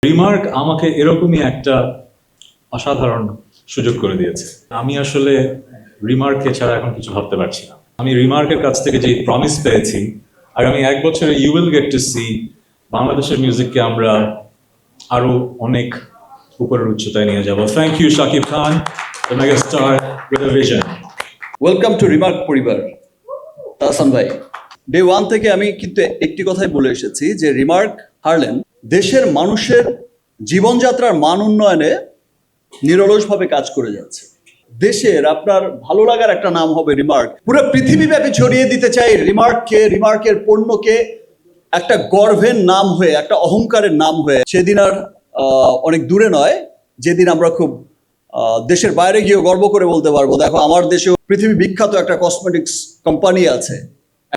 Remark আমাকে এরকমই একটা অসাধারণ সুযোগ করে দিয়েছে। আমি আসলে রিমার্কে ছাড়া এখন কিছু ভাবতে পারছি না। আমি রিমার্কের কাছ থেকে যে প্রমিস পেয়েছি, আগামী 1 বছরে you will get to see বাংলাদেশের মিউজিককে আমরা আরো অনেক উপরের উচ্চতায় নিয়ে যাব। Thank you Shakib Khan, the mega star with a vision. Welcome to Remark পরিবার। তাহসান ভাই, ডে ওয়ান থেকে আমি কিন্তু একটি কথাই বলে এসেছি যে রিমার্ক হারলেন দেশের মানুষের জীবনযাত্রার মান উন্নয়নে নিরলসভাবে কাজ করে যাচ্ছে। দেশের আপনার ভালো লাগার একটা নাম হবে রিমার্ক। পুরো পৃথিবীব্যাপী ছড়িয়ে দিতে চাই রিমার্ককে, রিমার্কের পণ্যকে একটা গর্বের নাম হয়ে, একটা অহংকারের নাম হয়ে। সেদিন আর অনেক দূরে নয় যেদিন আমরা খুব দেশের বাইরে গিয়েও গর্ব করে বলতে পারবো, দেখো আমার দেশেও পৃথিবী বিখ্যাত একটা কসমেটিক্স কোম্পানি আছে।